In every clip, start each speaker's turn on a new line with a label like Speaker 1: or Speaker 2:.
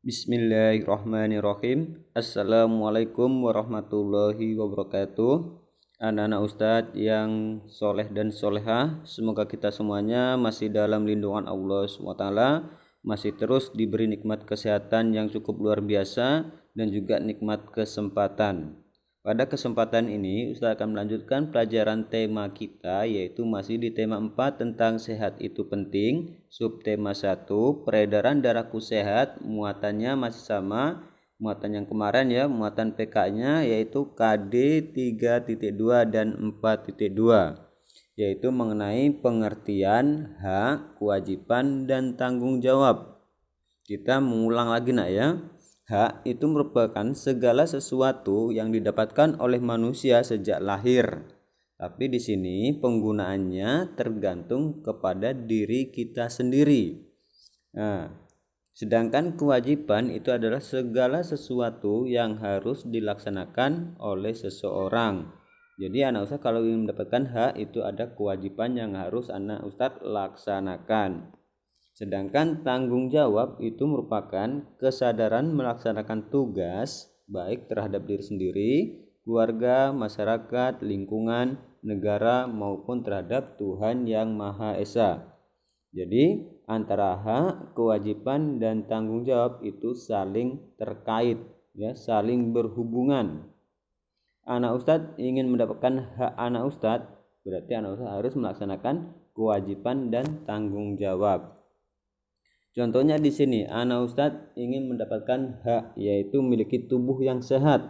Speaker 1: Bismillahirrahmanirrahim. Assalamualaikum warahmatullahi wabarakatuh. Anak-anak Ustadz yang soleh dan solehah, semoga kita semuanya masih dalam lindungan Allah SWT, masih terus diberi nikmat kesehatan yang cukup luar biasa dan juga nikmat kesempatan. Pada kesempatan ini Ustaz akan melanjutkan pelajaran tema kita, yaitu masih di tema 4 tentang sehat itu penting. Subtema 1, peredaran darahku sehat, muatannya masih sama muatan yang kemarin ya, muatan PK-nya yaitu KD 3.2 dan 4.2, yaitu mengenai pengertian hak, kewajiban dan tanggung jawab. Kita mengulang lagi nak ya. Hak itu merupakan segala sesuatu yang didapatkan oleh manusia sejak lahir. Tapi di sini penggunaannya tergantung kepada diri kita sendiri. Nah, sedangkan kewajiban itu adalah segala sesuatu yang harus dilaksanakan oleh seseorang. Jadi anak ustadz kalau ingin mendapatkan hak itu ada kewajiban yang harus anak ustadz laksanakan. Sedangkan tanggung jawab itu merupakan kesadaran melaksanakan tugas baik terhadap diri sendiri, keluarga, masyarakat, lingkungan, negara maupun terhadap Tuhan yang Maha Esa. Jadi antara hak, kewajiban dan tanggung jawab itu saling terkait ya, saling berhubungan. Anak ustadz ingin mendapatkan hak anak ustadz, berarti anak ustadz harus melaksanakan kewajiban dan tanggung jawab. Contohnya di sini, anak ustadz ingin mendapatkan hak, yaitu memiliki tubuh yang sehat.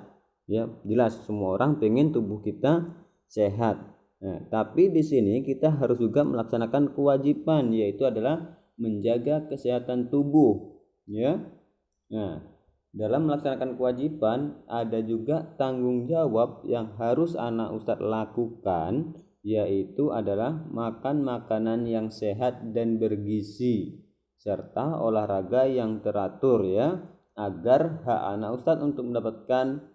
Speaker 1: Ya, jelas semua orang pengen tubuh kita sehat. Nah, tapi di sini kita harus juga melaksanakan kewajiban, yaitu adalah menjaga kesehatan tubuh. Ya, nah dalam melaksanakan kewajiban ada juga tanggung jawab yang harus anak ustadz lakukan, yaitu adalah makan makanan yang sehat dan bergizi, serta olahraga yang teratur ya, agar hak anak ustadz untuk mendapatkan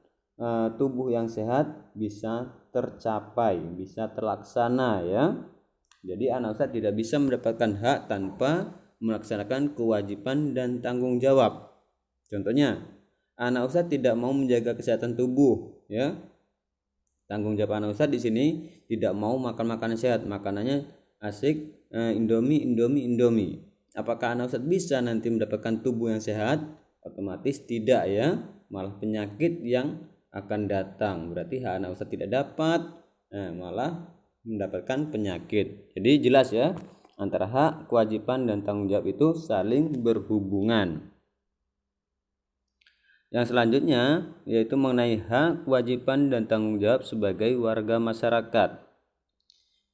Speaker 1: tubuh yang sehat bisa tercapai, bisa terlaksana ya. Jadi anak ustadz tidak bisa mendapatkan hak tanpa melaksanakan kewajiban dan tanggung jawab. Contohnya, anak ustadz tidak mau menjaga kesehatan tubuh ya. Tanggung jawab anak ustadz di sini tidak mau makan makanan sehat, makanannya asik Indomie. Apakah anak ustadz bisa nanti mendapatkan tubuh yang sehat? Otomatis tidak ya, malah penyakit yang akan datang. Berarti hak anak ustadz tidak dapat, malah mendapatkan penyakit. Jadi jelas ya, antara hak, kewajiban dan tanggung jawab itu saling berhubungan. Yang selanjutnya yaitu mengenai hak, kewajiban dan tanggung jawab sebagai warga masyarakat.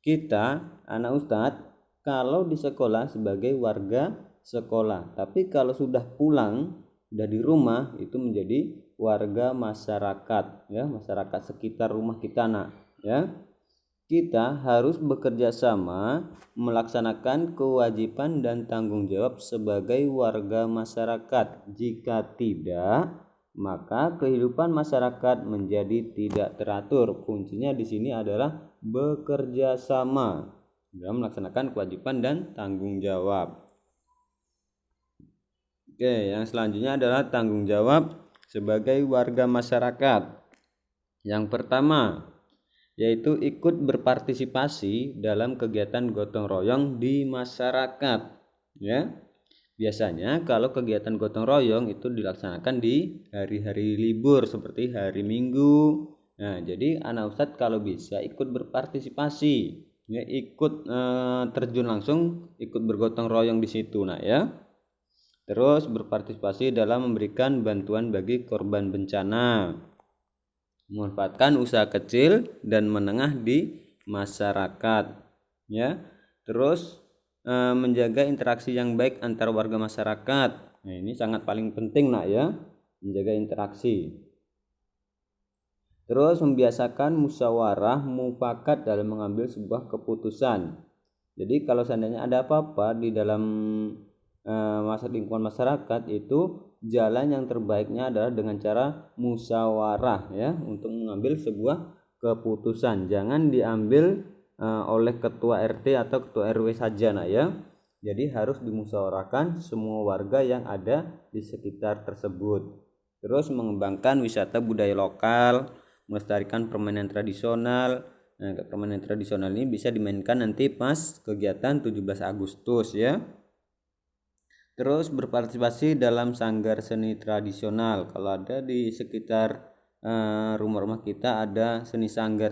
Speaker 1: Kita anak ustadz kalau di sekolah sebagai warga sekolah, tapi kalau sudah pulang, sudah di rumah itu menjadi warga masyarakat ya, masyarakat sekitar rumah kita nak ya. Kita harus bekerja sama melaksanakan kewajiban dan tanggung jawab sebagai warga masyarakat. Jika tidak, maka kehidupan masyarakat menjadi tidak teratur. Kuncinya di sini adalah bekerja sama dalam melaksanakan kewajiban dan tanggung jawab. Oke, yang selanjutnya adalah tanggung jawab sebagai warga masyarakat. Yang pertama, yaitu ikut berpartisipasi dalam kegiatan gotong royong di masyarakat ya. Biasanya kalau kegiatan gotong royong itu dilaksanakan di hari-hari libur seperti hari Minggu. Nah, jadi anak ustadz kalau bisa ikut berpartisipasi ya, ikut terjun langsung, ikut bergotong royong di situ nah ya. Terus berpartisipasi dalam memberikan bantuan bagi korban bencana, memanfaatkan usaha kecil dan menengah di masyarakat ya. Terus menjaga interaksi yang baik antar warga masyarakat. Nah, ini sangat paling penting nak ya, menjaga interaksi. Terus membiasakan musyawarah mufakat dalam mengambil sebuah keputusan. Jadi kalau seandainya ada apa-apa di dalam lingkungan masyarakat, itu jalan yang terbaiknya adalah dengan cara musyawarah ya, untuk mengambil sebuah keputusan. Jangan diambil oleh ketua RT atau ketua RW saja nah ya. Jadi harus dimusyawarahkan semua warga yang ada di sekitar tersebut. Terus mengembangkan wisata budaya lokal, melestarikan permainan tradisional. Nah, permainan tradisional ini bisa dimainkan nanti pas kegiatan 17 Agustus ya. Terus berpartisipasi dalam sanggar seni tradisional. Kalau ada di sekitar rumah-rumah kita ada seni sanggar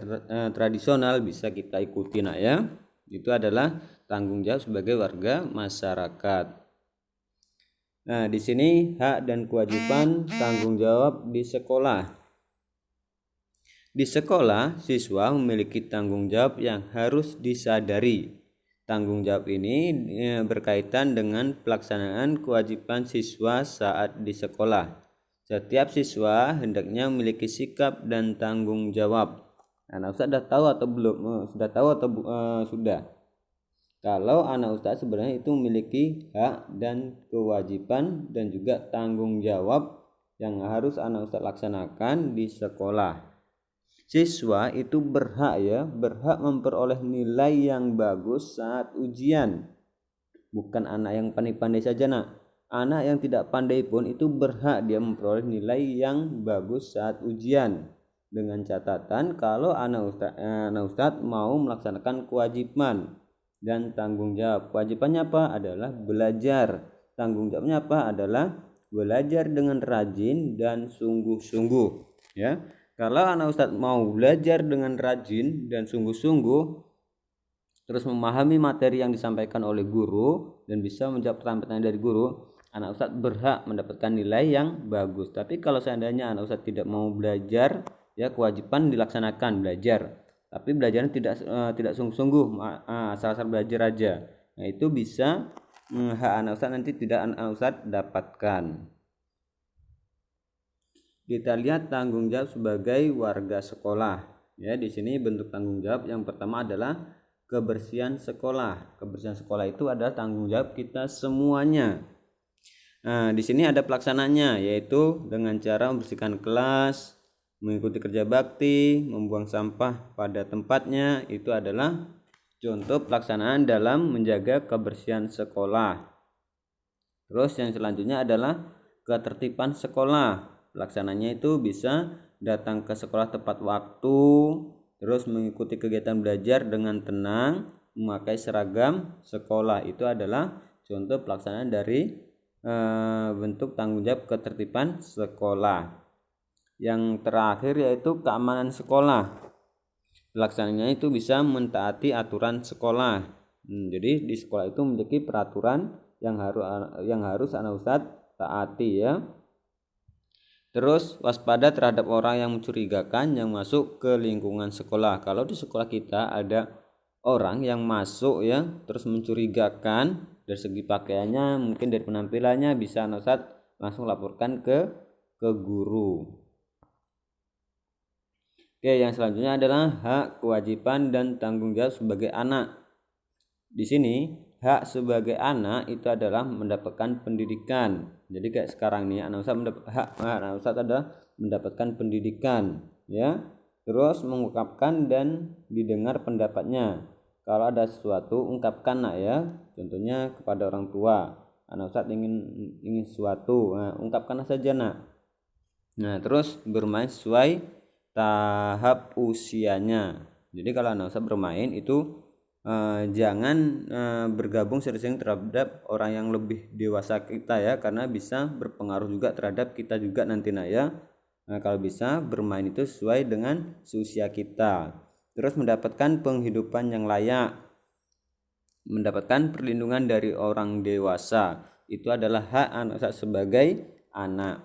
Speaker 1: tradisional, bisa kita ikuti nak ya. Itu adalah tanggung jawab sebagai warga masyarakat. Nah, di sini hak dan kewajiban tanggung jawab di sekolah. Di sekolah, siswa memiliki tanggung jawab yang harus disadari. Tanggung jawab ini berkaitan dengan pelaksanaan kewajiban siswa saat di sekolah. Setiap siswa hendaknya memiliki sikap dan tanggung jawab. Anak Ustaz sudah tahu atau belum? Sudah tahu atau sudah? Kalau anak Ustaz sebenarnya itu memiliki hak dan kewajiban dan juga tanggung jawab yang harus anak Ustaz laksanakan di sekolah. Siswa itu berhak memperoleh nilai yang bagus saat ujian. Bukan anak yang pandai-pandai saja nak. Anak yang tidak pandai pun itu berhak dia memperoleh nilai yang bagus saat ujian. Dengan catatan kalau anak Ustadz mau melaksanakan kewajiban dan tanggung jawab. Kewajibannya apa? Adalah belajar. Tanggung jawabnya apa? Adalah belajar dengan rajin dan sungguh-sungguh. Ya. Kalau anak Ustadz mau belajar dengan rajin dan sungguh-sungguh, terus memahami materi yang disampaikan oleh guru dan bisa menjawab pertanyaan dari guru, anak Ustadz berhak mendapatkan nilai yang bagus. Tapi kalau seandainya anak Ustadz tidak mau belajar, ya kewajiban dilaksanakan belajar, tapi belajarnya tidak sungguh-sungguh, asal-asal belajar aja. Nah, itu bisa hak anak Ustadz nanti tidak anak Ustadz dapatkan. Kita lihat tanggung jawab sebagai warga sekolah. Ya, di sini bentuk tanggung jawab yang pertama adalah kebersihan sekolah. Kebersihan sekolah itu adalah tanggung jawab kita semuanya. Nah, di sini ada pelaksananya, yaitu dengan cara membersihkan kelas, mengikuti kerja bakti, membuang sampah pada tempatnya. Itu adalah contoh pelaksanaan dalam menjaga kebersihan sekolah. Terus yang selanjutnya adalah ketertiban sekolah. Pelaksananya itu bisa datang ke sekolah tepat waktu, terus mengikuti kegiatan belajar dengan tenang, memakai seragam sekolah. Itu adalah contoh pelaksanaan dari bentuk tanggung jawab ketertiban sekolah. Yang terakhir yaitu keamanan sekolah. Pelaksananya itu bisa mentaati aturan sekolah. Jadi di sekolah itu memiliki peraturan yang harus anak Ustadz taati ya. Terus waspada terhadap orang yang mencurigakan yang masuk ke lingkungan sekolah. Kalau di sekolah kita ada orang yang masuk ya terus mencurigakan dari segi pakaiannya, mungkin dari penampilannya, bisa anak Ustadz langsung laporkan ke guru. Oke, yang selanjutnya adalah hak, kewajiban dan tanggung jawab sebagai anak. Di sini hak sebagai anak itu adalah mendapatkan pendidikan. Jadi kayak sekarang nih anak Ustadz adalah mendapatkan pendidikan ya. Terus mengungkapkan dan didengar pendapatnya. Kalau ada sesuatu ungkapkan nak ya. Contohnya kepada orang tua. Anak Ustadz ingin sesuatu, ungkapkanlah saja nak. Nah, terus bermain sesuai tahap usianya. Jadi kalau anak Ustadz bermain itu jangan bergabung sering-sering terhadap orang yang lebih dewasa kita ya, karena bisa berpengaruh juga terhadap kita juga nanti ya. Kalau bisa bermain itu sesuai dengan usia kita. Terus mendapatkan penghidupan yang layak, mendapatkan perlindungan dari orang dewasa, itu adalah hak anak Ustadz sebagai anak.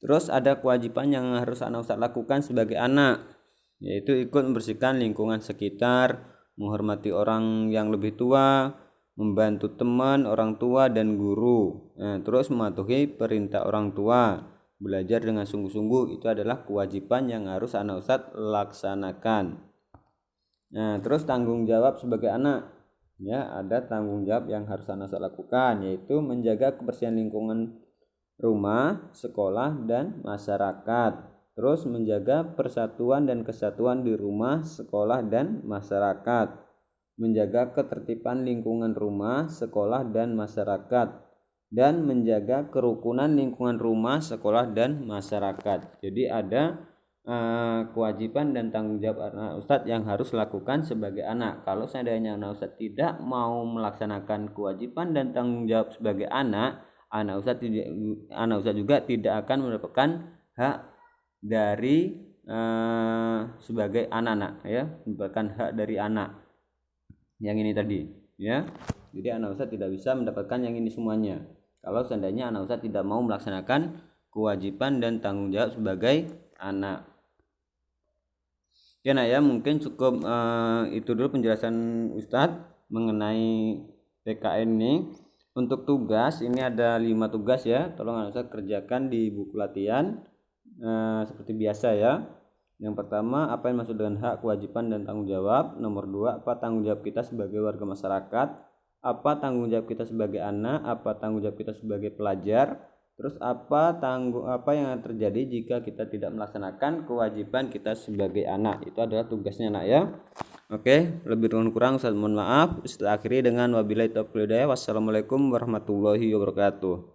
Speaker 1: Terus ada kewajiban yang harus anak Ustadz lakukan sebagai anak, yaitu ikut membersihkan lingkungan sekitar, menghormati orang yang lebih tua, membantu teman, orang tua dan guru. Terus mematuhi perintah orang tua, belajar dengan sungguh-sungguh, itu adalah kewajiban yang harus anak Ustadz laksanakan. Nah, terus tanggung jawab sebagai anak. Ya, ada tanggung jawab yang harus anak Ustadz lakukan, yaitu menjaga kebersihan lingkungan rumah, sekolah dan masyarakat. Terus menjaga persatuan dan kesatuan di rumah, sekolah dan masyarakat. menjaga ketertiban lingkungan rumah, sekolah, dan masyarakat, dan menjaga kerukunan lingkungan rumah, sekolah, dan masyarakat. Jadi ada kewajiban dan tanggung jawab anak ustadz yang harus lakukan sebagai anak. Kalau seandainya anak ustadz tidak mau melaksanakan kewajiban dan tanggung jawab sebagai anak ustadz juga tidak akan mendapatkan hak dari sebagai anak-anak, ya, mendapatkan hak dari anak yang ini tadi, ya. Jadi anak ustadz tidak bisa mendapatkan yang ini semuanya kalau seandainya anak ustadz tidak mau melaksanakan kewajiban dan tanggung jawab sebagai anak. Ya nak ya, mungkin cukup itu dulu penjelasan Ustadz mengenai PKN ini. Untuk tugas ini ada 5 tugas ya, tolong Ustadz kerjakan di buku latihan seperti biasa ya. Yang pertama, apa yang maksud dengan hak, kewajiban, dan tanggung jawab. Nomor 2, apa tanggung jawab kita sebagai warga masyarakat, apa tanggung jawab kita sebagai anak, apa tanggung jawab kita sebagai pelajar. Terus apa yang terjadi jika kita tidak melaksanakan kewajiban kita sebagai anak. Itu adalah tugasnya anak ya. Oke, lebih dan kurang Ustaz mohon maaf. Setelah akhiri dengan wabillahi taufiq wal hidayah. Wassalamualaikum warahmatullahi wabarakatuh.